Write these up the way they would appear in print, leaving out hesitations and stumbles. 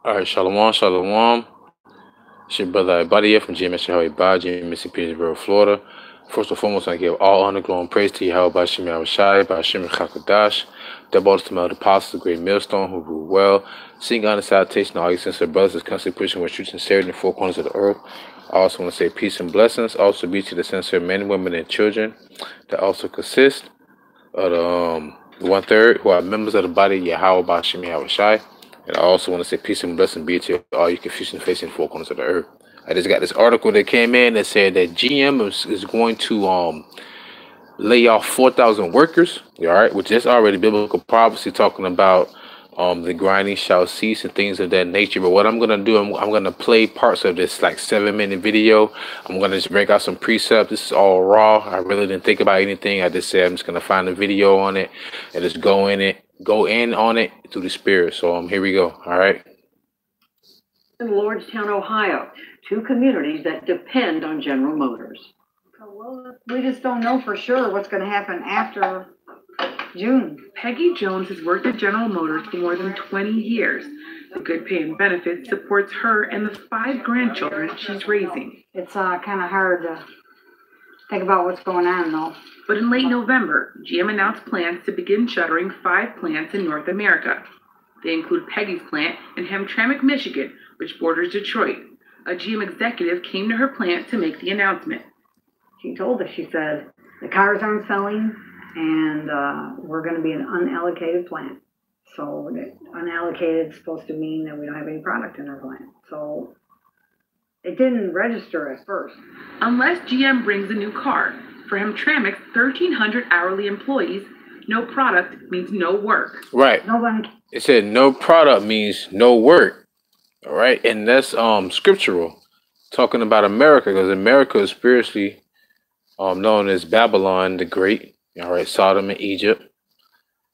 All right, shalom, shalom. It's your brother AHBAD here from GMS AHBAD, GMS Petersburg, Florida. First and foremost, I give all honor, glory, and praise to YAHAWASHI, by Hashem Chakadash, the boldest of the apostles, the great millstone, who rule well. Seeing honor, salutation to all your sincere brothers, is constantly pushing with truth and sincerity in the four corners of the earth. I also want to say peace and blessings. Also be to the sincere men, women, and children that also consist of the 1/3 who are members of the body, Yahawah by Hashem YAHAWASHI. And I also want to say peace and blessing be to all you Confucian facing four corners of the earth. I just got this article that came in that said that GM is going to lay off 4,000 workers. All right, which is already biblical prophecy talking about the grinding shall cease and things of that nature. But what I'm gonna do, I'm gonna play parts of this like 7-minute video. I'm gonna just break out some precepts. This is all raw. I really didn't think about anything. I just said I'm just gonna find a video on it and just go in on it through the spirit. So here we go. All right. In Lordstown, Ohio, two communities that depend on General Motors. Well, we just don't know for sure what's going to happen after June. Peggy Jones has worked at General Motors for more than 20 years. The good pay and benefits supports her and the 5 grandchildren she's raising. It's kind of hard to think about what's going on, though. But in late November, GM announced plans to begin shuttering 5 plants in North America. They include Peggy's plant in Hamtramck, Michigan, which borders Detroit. A GM executive came to her plant to make the announcement. She told us, she said, the cars aren't selling, and we're going to be an unallocated plant. So unallocated is supposed to mean that we don't have any product in our plant. So it didn't register at first. Unless GM brings a new car, for Hamtramck's 1,300 hourly employees, no product means no work. Right. Nobody. It said no product means no work. All right, and that's scriptural, talking about America, because America is spiritually known as Babylon the Great. All right, Sodom and Egypt,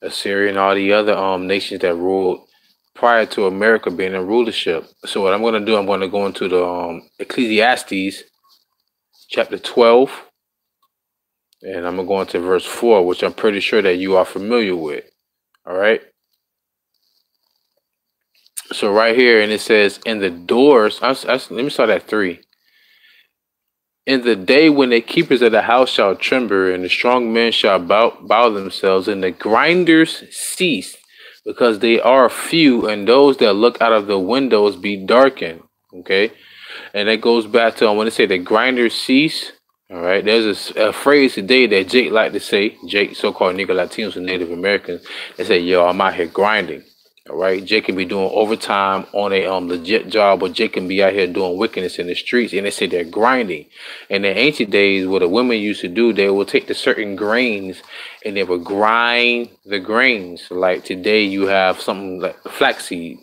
Assyria, and all the other nations that ruled prior to America being in rulership. So what I'm going to do, I'm going to go into the Ecclesiastes chapter 12, and I'm going to go into verse 4, which I'm pretty sure that you are familiar with. All right. So right here, and it says, in the doors, let me start at 3. In the day when the keepers of the house shall tremble, and the strong men shall bow themselves, and the grinders cease, because they are few, and those that look out of the windows be darkened. Okay, and that goes back to when they say the grinders cease. All right, there's a phrase today that Jake like to say. Jake, so-called nigger Latinos and Native Americans, they say, "Yo, I'm out here grinding." All right, Jake can be doing overtime on a legit job, or Jake can be out here doing wickedness in the streets, and they say they're grinding. In the ancient days, what the women used to do, they would take the certain grains and they would grind the grains. Like today, you have something like flaxseed,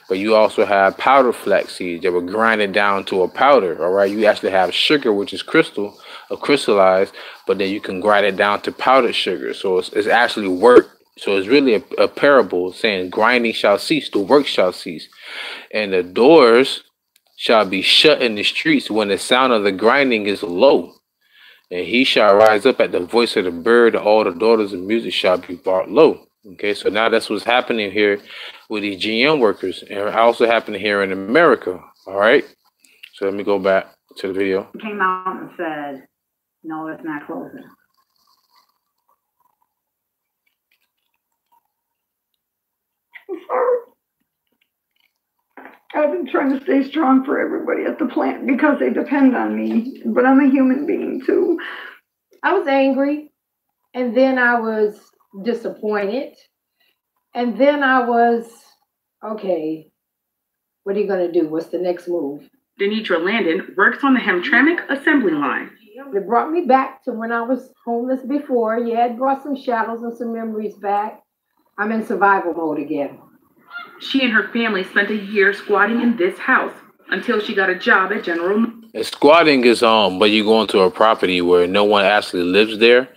but you also have powdered flaxseed. They would grind it down to a powder. All right, you actually have sugar, which is crystallized, but then you can grind it down to powdered sugar. So it's actually work. So it's really a parable saying grinding shall cease, the work shall cease, and the doors shall be shut in the streets when the sound of the grinding is low. And he shall rise up at the voice of the bird, and all the daughters of music shall be brought low. Okay, so now that's what's happening here with these GM workers, and also happening here in America. All right, so let me go back to the video. He came out and said, no, it's not closing. I've been trying to stay strong for everybody at the plant because they depend on me, but I'm a human being too. I was angry, and then I was disappointed, and then I was, okay, what are you going to do? What's the next move? Denitra Landon works on the Hamtramck assembly line. It brought me back to when I was homeless before. Yeah, it brought some shadows and some memories back. I'm in survival mode again. She and her family spent a year squatting in this house until she got a job at General Motors. Squatting is but you go into a property where no one actually lives there,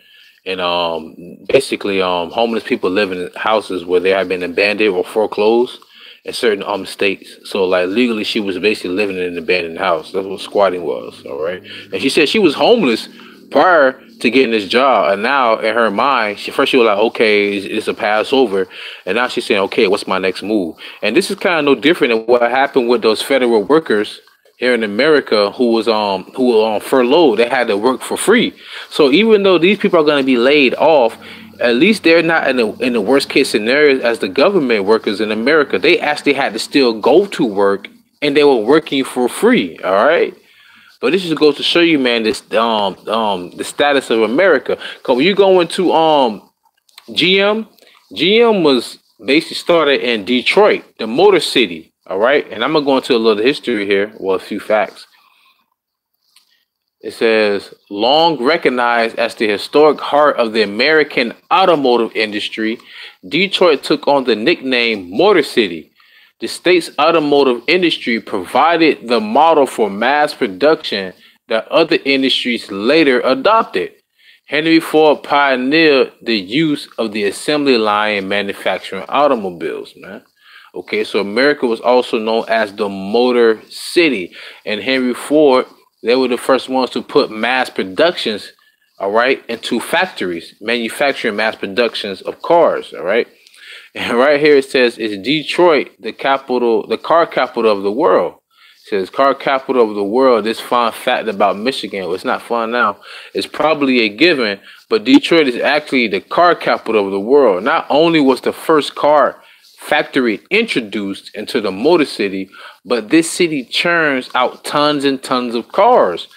and basically homeless people live in houses where they have been abandoned or foreclosed in certain states. So like legally, she was basically living in an abandoned house. That's what squatting was. All right, and she said she was homeless prior to getting this job. And now in her mind, she was like, okay, it's a Passover. And now she's saying, okay, what's my next move? And this is kind of no different than what happened with those federal workers here in America who were on furlough. They had to work for free. So even though these people are going to be laid off, at least they're not in the worst case scenario as the government workers in America. They actually had to still go to work, and they were working for free. All right. But this just goes to show you, man, this the status of America. Cause when you go into GM was basically started in Detroit, the Motor City. All right. And I'm gonna go into a little history here. Well, a few facts. It says, long recognized as the historic heart of the American automotive industry, Detroit took on the nickname Motor City. The state's automotive industry provided the model for mass production that other industries later adopted. Henry Ford pioneered the use of the assembly line in manufacturing automobiles, man. Okay, so America was also known as the Motor City, and Henry Ford, they were the first ones to put mass productions, all right, into factories, manufacturing mass productions of cars, all right. And right here it says, is Detroit the capital, the car capital of the world? It says car capital of the world. This fun fact about Michigan, well, it's not fun now. It's probably a given, but Detroit is actually the car capital of the world. Not only was the first car factory introduced into the Motor City, but this city churns out tons and tons of cars,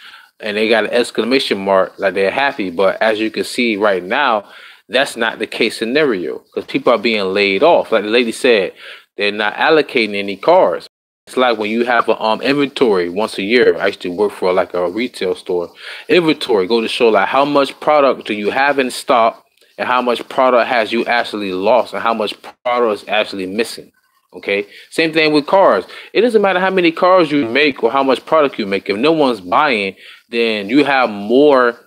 and they got an exclamation mark like they're happy. But as you can see right now, that's not the case scenario, because people are being laid off. Like the lady said, they're not allocating any cars. It's like when you have an inventory once a year. I used to work for like a retail store. Inventory go to show like how much product do you have in stock, and how much product has you actually lost, and how much product is actually missing. Okay, same thing with cars. It doesn't matter how many cars you make or how much product you make. If no one's buying, then you have more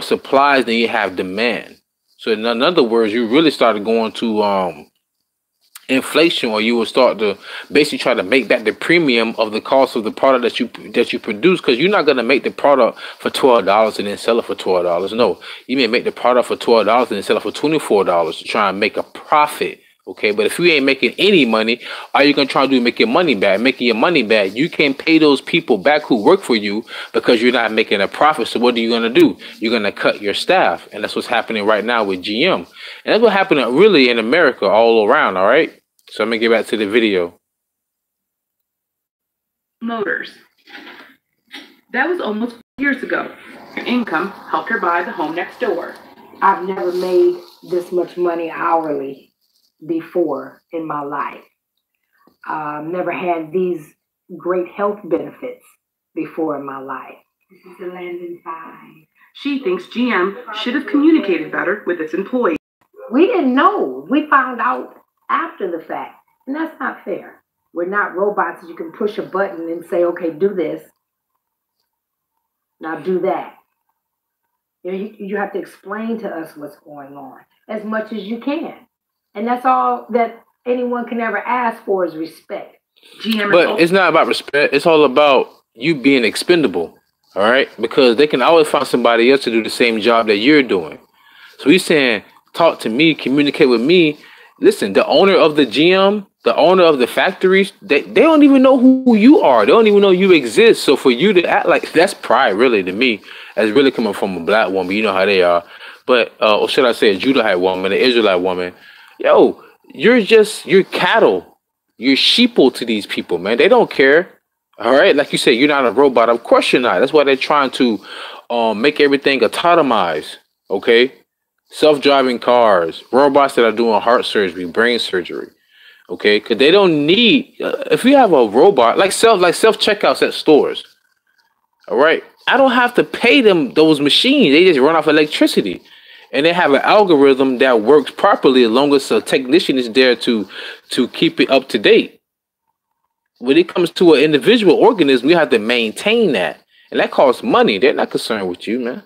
supplies than you have demand. So in other words, you really started going to inflation, or you will start to basically try to make back the premium of the cost of the product that you produce, because you're not going to make the product for $12 and then sell it for $12. No, you may make the product for $12 and then sell it for $24 to try and make a profit. Okay, but if you ain't making any money, all you're gonna try to do is make your money back. Making your money back, you can't pay those people back who work for you because you're not making a profit. So what are you gonna do? You're gonna cut your staff, and that's what's happening right now with GM, and that's what's happening really in America all around. All right, so I'm gonna get back to the video. Motors. That was almost 4 years ago. Her income helped her buy the home next door. I've never made this much money hourly before in my life. Never had these great health benefits before in my life. This is the Landon 5. She thinks GM should have communicated better with its employees. We didn't know. We found out after the fact. And that's not fair. We're not robots that you can push a button and say, okay, do this. Now do that. You know, you have to explain to us what's going on as much as you can. And that's all that anyone can ever ask for is respect. But it's not about respect. It's all about you being expendable. All right? Because they can always find somebody else to do the same job that you're doing. So he's saying, talk to me, communicate with me. Listen, the owner of the GM, the owner of the factories, they don't even know who you are. They don't even know you exist. So for you to act like, that's pride really to me. That's really coming from a black woman. You know how they are. But, or should I say a Judahite woman, an Israelite woman. Yo, you're cattle. You're sheeple to these people, man. They don't care. All right. Like you said, you're not a robot. Of course you're not. That's why they're trying to make everything autonomized. Okay. Self-driving cars, robots that are doing heart surgery, brain surgery. Okay. Because they don't need, if you have a robot, like self-checkouts at stores. All right. I don't have to pay them those machines. They just run off electricity. And they have an algorithm that works properly as long as a technician is there to keep it up to date. When it comes to an individual organism, we have to maintain that. And that costs money. They're not concerned with you, man.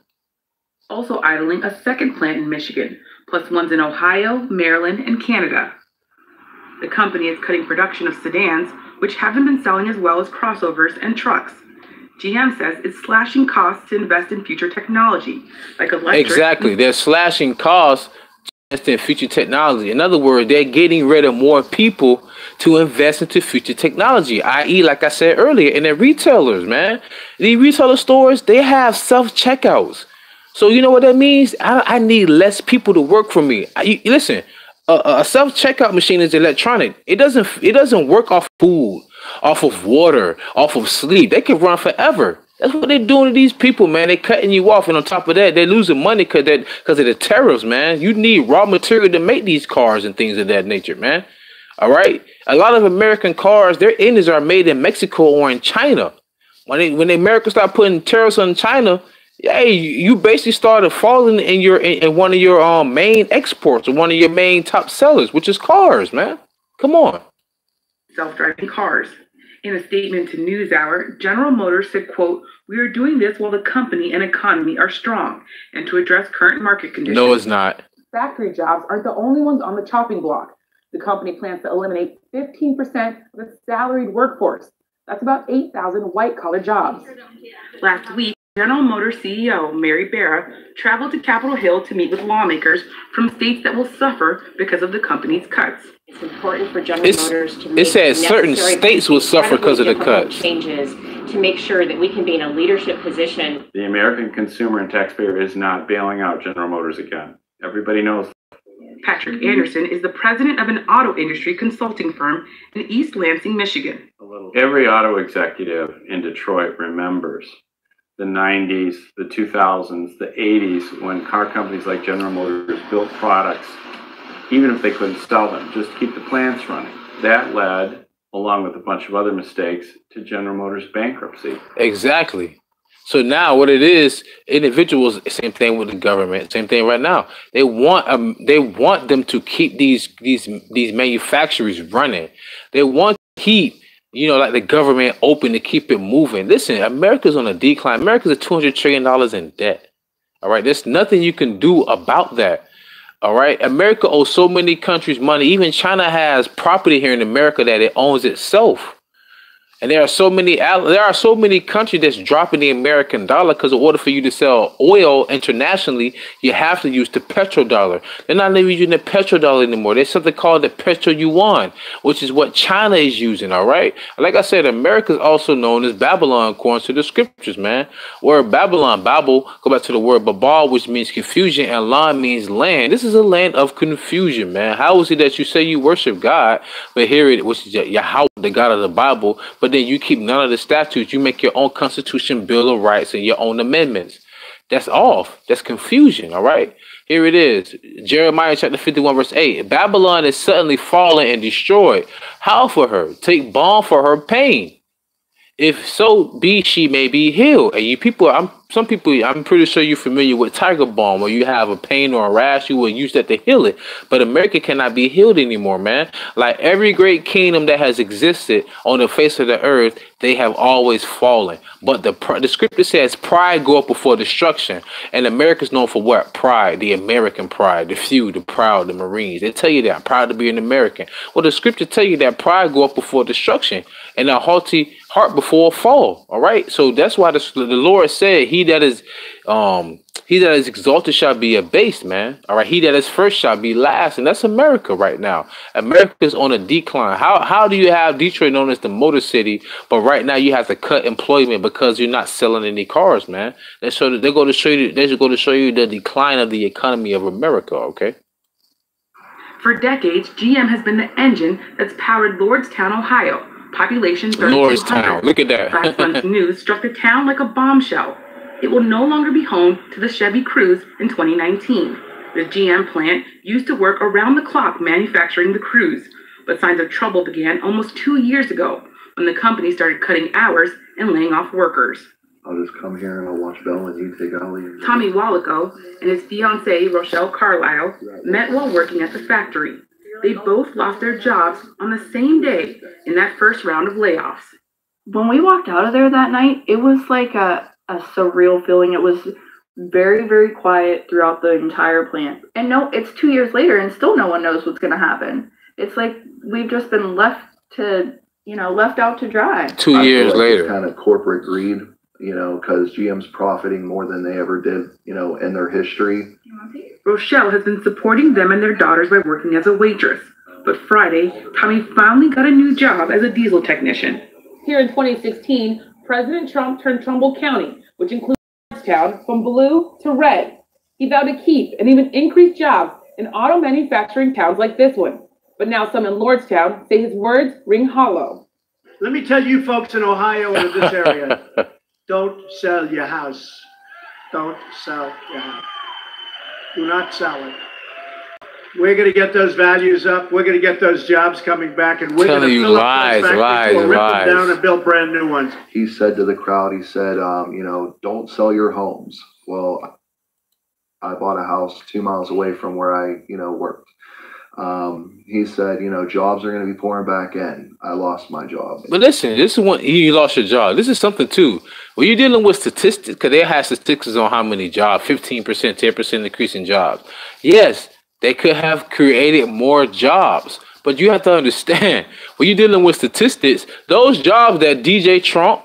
Also idling a second plant in Michigan, plus ones in Ohio, Maryland, and Canada. The company is cutting production of sedans, which haven't been selling as well as crossovers and trucks. GM says it's slashing costs to invest in future technology, like electric. Exactly. They're slashing costs to invest in future technology. In other words, they're getting rid of more people to invest into future technology, i.e., like I said earlier, in the retailers, man. The retailer stores, they have self-checkouts. So you know what that means? I need less people to work for me. Listen, a self-checkout machine is electronic. It doesn't work off food, off of water, off of sleep. They can run forever. That's what they're doing to these people, man. They're cutting you off, and on top of that, they're losing money because of the tariffs, man. You need raw material to make these cars and things of that nature, man. All right. A lot of American cars, their engines are made in Mexico or in China. When the Americans start putting tariffs on China, hey, you basically started falling in one of your main exports or one of your main top sellers, which is cars, man. Come on. Self-driving cars. In a statement to NewsHour, General Motors said, quote, "We are doing this while the company and economy are strong and to address current market conditions." No, it's not. Factory jobs aren't the only ones on the chopping block. The company plans to eliminate 15% of its salaried workforce. That's about 8,000 white-collar jobs. Last week, General Motors CEO Mary Barra traveled to Capitol Hill to meet with lawmakers from states that will suffer because of the company's cuts. It's important for General Motors to make it says certain states will suffer because of the cuts. Changes to make sure that we can be in a leadership position. The American consumer and taxpayer is not bailing out General Motors again. Everybody knows. Patrick Anderson is the president of an auto industry consulting firm in East Lansing, Michigan. Every auto executive in Detroit remembers the 90s, the 2000s, the 80s, when car companies like General Motors built products, even if they couldn't sell them, just to keep the plants running. That led, along with a bunch of other mistakes, to General Motors bankruptcy. Exactly. So now what it is, individuals, same thing with the government, same thing right now. They want them to keep these manufacturers running. They want to keep, like the government open to keep it moving. Listen, America's on a decline. America's at $200 trillion in debt. All right. There's nothing you can do about that. All right. America owes so many countries money. Even China has property here in America that it owns itself. And there are so many countries that's dropping the American dollar because in order for you to sell oil internationally, you have to use the petrodollar. They're not even using the petrodollar anymore. There's something called the petro yuan, which is what China is using. All right. Like I said, America is also known as Babylon, according to the scriptures, man. Word Babylon, Babel, go back to the word Babal, which means confusion, and Lan means land. This is a land of confusion, man. How is it that you say you worship God, but here it, which is Yahawah, the God of the Bible, but then you keep none of the statutes. You make your own Constitution, Bill of Rights, and your own amendments. That's off. That's confusion. All right. Here it is. Jeremiah chapter 51, verse 8. Babylon is suddenly fallen and destroyed. How for her? Take balm for her pain. If so be she may be healed. And you people, some people, I'm pretty sure you're familiar with tiger balm, where you have a pain or a rash, you will use that to heal it. But America cannot be healed anymore, man. Like every great kingdom that has existed on the face of the earth, they have always fallen. But the scripture says pride go up before destruction. And America's known for what? Pride, the American pride, the few, the proud, the Marines. They tell you that I'm proud to be an American. Well, the scripture tell you that pride go up before destruction and a haughty heart before a fall. All right. So that's why the Lord said, he that is exalted shall be abased, man. All right. He that is first shall be last. And that's America right now. America's on a decline. How do you have Detroit known as the Motor City, but right now you have to cut employment because you're not selling any cars, man? They go to show you the decline of the economy of America. Okay. For decades, GM has been the engine that's powered Lordstown, Ohio. Population 3,200. Look at that. Last month's news struck the town like a bombshell. It will no longer be home to the Chevy Cruze in 2019. The GM plant used to work around the clock manufacturing the Cruze, but signs of trouble began almost 2 years ago when the company started cutting hours and laying off workers. I'll just come here and I'll watch Bell and you take Ollie. Tommy Wallaco and his fiancée, Rochelle Carlisle, met while working at the factory. They both lost their jobs on the same day in that first round of layoffs. When we walked out of there that night, it was like a surreal feeling. It was very, very quiet throughout the entire plant. And no, it's 2 years later and still no one knows what's going to happen. It's like we've just been left out to dry. 2 years later. Kind of corporate greed you know, because GM's profiting more than they ever did, you know, in their history. Rochelle has been supporting them and their daughters by working as a waitress. But Friday, Tommy finally got a new job as a diesel technician. Here in 2016, President Trump turned Trumbull County, which includes Town, from blue to red. He vowed to keep and even increase jobs in auto manufacturing towns like this one. But now some in Lordstown say his words ring hollow. Let me tell you folks in Ohio and in this area, don't sell your house. Don't sell your house. Do not sell it. We're going to get those values up. We're going to get those jobs coming back, and we're going to fill up those factories, rip them down and build brand new ones. He said to the crowd, he said, you know, don't sell your homes. Well, I bought a house 2 miles away from where I, you know, worked. He said, you know, jobs are going to be pouring back in. I lost my job. But listen, this is when you lost your job. This is something too. When you're dealing with statistics, because they have statistics on how many jobs, 15%, 10% increase in jobs. Yes, they could have created more jobs. But you have to understand, when you're dealing with statistics, those jobs that DJ Trump,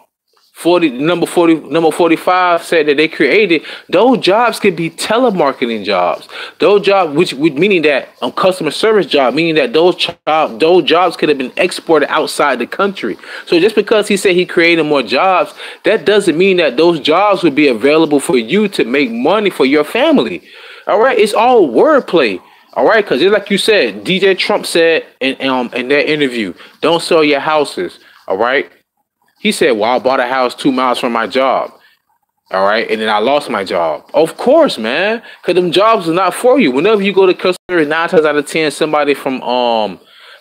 number 45 said that they created, those jobs could be telemarketing jobs. Those jobs, which meaning that customer service job, meaning that those jobs could have been exported outside the country. So just because he said he created more jobs, that doesn't mean that those jobs would be available for you to make money for your family. All right, it's all wordplay. All right, because just like you said, DJ Trump said in that interview, don't sell your houses. All right. He said, well, I bought a house 2 miles from my job. All right. And then I lost my job. Of course, man. Because them jobs are not for you. Whenever you go to customers, 9 times out of 10, somebody from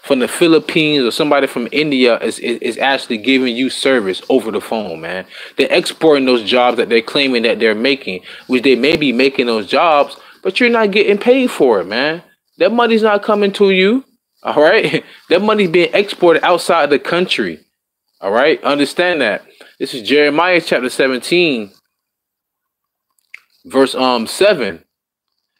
the Philippines or somebody from India is actually giving you service over the phone, man. They're exporting those jobs that they're claiming that they're making, which they may be making those jobs, but you're not getting paid for it, man. That money's not coming to you. All right. That money's being exported outside the country. All right, understand that. This is Jeremiah chapter 17, verse 7.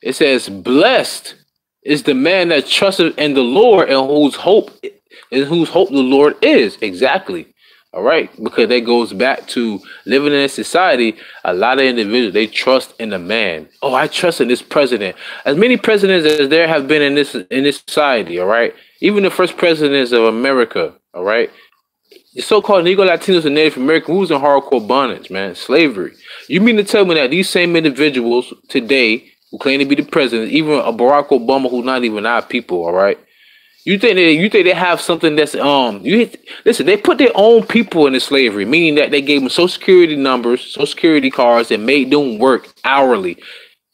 It says, blessed is the man that trusteth in the Lord and whose hope the Lord is. Exactly. All right, because that goes back to living in a society. A lot of individuals, they trust in a man. Oh, I trust in this president. As many presidents as there have been in this society. All right, even the first presidents of America. All right. The so-called Negro Latinos and Native American, who's in hardcore bondage, man, slavery. You mean to tell me that these same individuals today who claim to be the president, even a Barack Obama who's not even our people, all right? You think they have something that's listen, they put their own people into slavery, meaning that they gave them Social Security numbers, Social Security cards, and made them work hourly.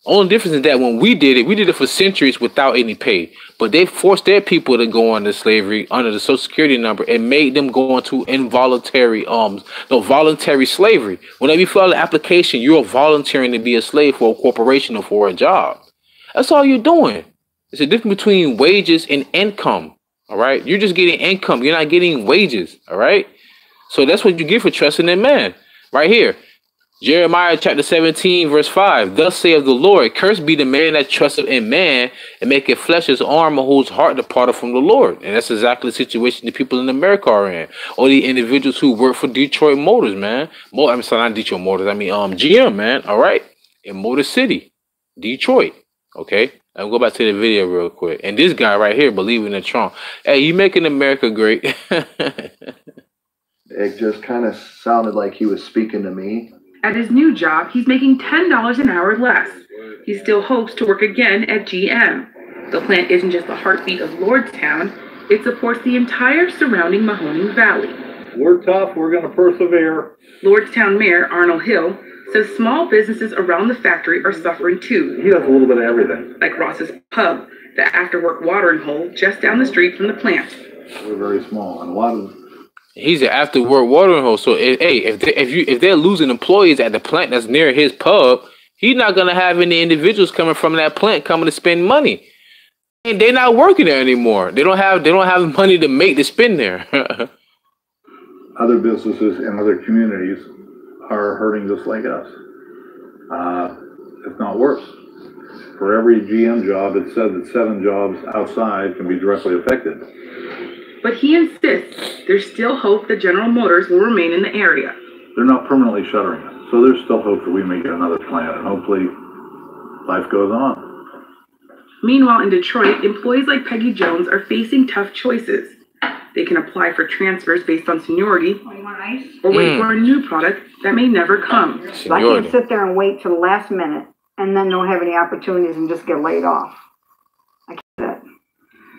Only difference is that when we did it for centuries without any pay. But they forced their people to go into slavery under the Social Security number and made them go into involuntary, voluntary slavery. Whenever you fill out an application, you're volunteering to be a slave for a corporation or for a job. That's all you're doing. It's a difference between wages and income. All right. You're just getting income. You're not getting wages. All right. So that's what you get for trusting in man. Right here. Jeremiah chapter 17, verse 5. Thus saith the Lord, cursed be the man that trusteth in man and maketh flesh his arm, and whose heart departed from the Lord. And that's exactly the situation the people in America are in. Or the individuals who work for Detroit Motors, man. I'm sorry, not Detroit Motors. I mean, GM, man. All right. In Motor City, Detroit. Okay. I'll go back to the video real quick. And this guy right here believing in Trump. Hey, you making America great. It just kind of sounded like he was speaking to me. At his new job, he's making $10 an hour less. He still hopes to work again at GM. The plant isn't just the heartbeat of Lordstown, it supports the entire surrounding Mahoning Valley. We're tough, we're going to persevere. Lordstown Mayor Arnold Hill says small businesses around the factory are suffering too. He does a little bit of everything. Like Ross's Pub, the after-work watering hole just down the street from the plant. We're very small, and a lot of he's an after-work watering hole. So, if they're losing employees at the plant that's near his pub, he's not gonna have any individuals coming from that plant coming to spend money, and they're not working there anymore. They don't have money to spend there. Other businesses in other communities are hurting just like us, if not worse. For every GM job, it's said that 7 jobs outside can be directly affected. But he insists there's still hope that General Motors will remain in the area. they're not permanently shuttering it. So there's still hope that we may get another plant, and hopefully life goes on. Meanwhile, in Detroit, employees like Peggy Jones are facing tough choices. They can apply for transfers based on seniority or wait for a new product that may never come. So I can't sit there and wait till the last minute and then don't have any opportunities and just get laid off. I can't do that.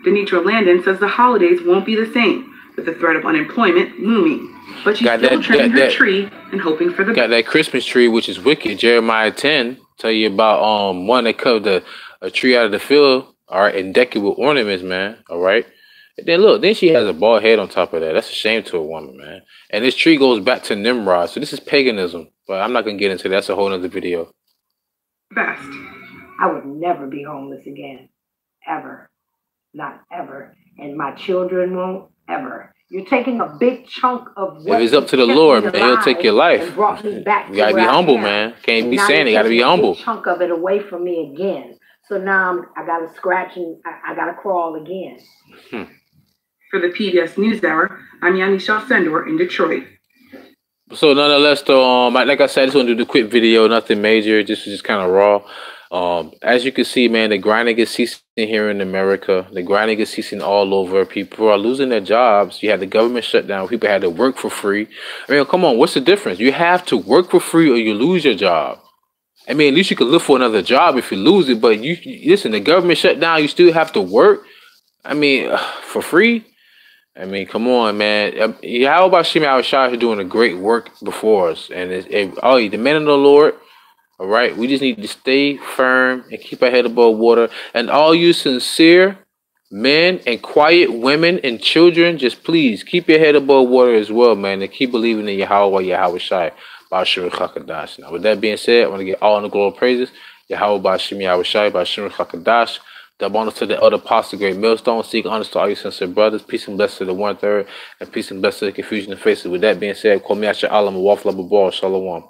Denitra Landon says the holidays won't be the same, with the threat of unemployment looming. But she's still trimming her tree and hoping for the best. Got that Christmas tree, which is wicked. Jeremiah 10 tell you about one that cut a tree out of the field, all right, and deck it with ornaments, man, all right. And then look, then she has a bald head on top of that. That's a shame to a woman, man. And this tree goes back to Nimrod, so this is paganism. But I'm not gonna get into that. That's a whole other video. Best. I would never be homeless again, ever, not ever, and my children won't ever. You're taking a big chunk of what if it's up to the Lord, man, He'll take your life. And brought me back you gotta be humble, man. Can't be saying it. Gotta be humble. A big chunk of it away from me again. So now I gotta scratch and I gotta crawl again. For the PBS NewsHour, I'm Yanisha Sendor in Detroit. So nonetheless, though, like I said, I just want to do the quick video, nothing major, just kind of raw. As you can see, man, the grinding is ceasing here in America. The grinding is ceasing all over. People are losing their jobs. You had the government shut down. People had to work for free. I mean, come on, what's the difference? You have to work for free or you lose your job. I mean, at least you could look for another job if you lose it. But you listen, the government shut down. You still have to work. I mean, for free. I mean, come on, man. YAHAWASHI is doing a great work before us. And the men of the Lord, all right, we just need to stay firm and keep our head above water. And all you sincere men and quiet women and children, just please keep your head above water as well, man. And keep believing in YAHAWASHI. Now, with that being said, I want to get all in the glory praises. YAHAWASHI. Double honors to the other apostle, great millstone. Seek honors to all your sincere brothers. Peace and blessings to the 1/3. And peace and blessings to the confusion and faces. With that being said, call me out your alam, Wafla Babal, Shalom.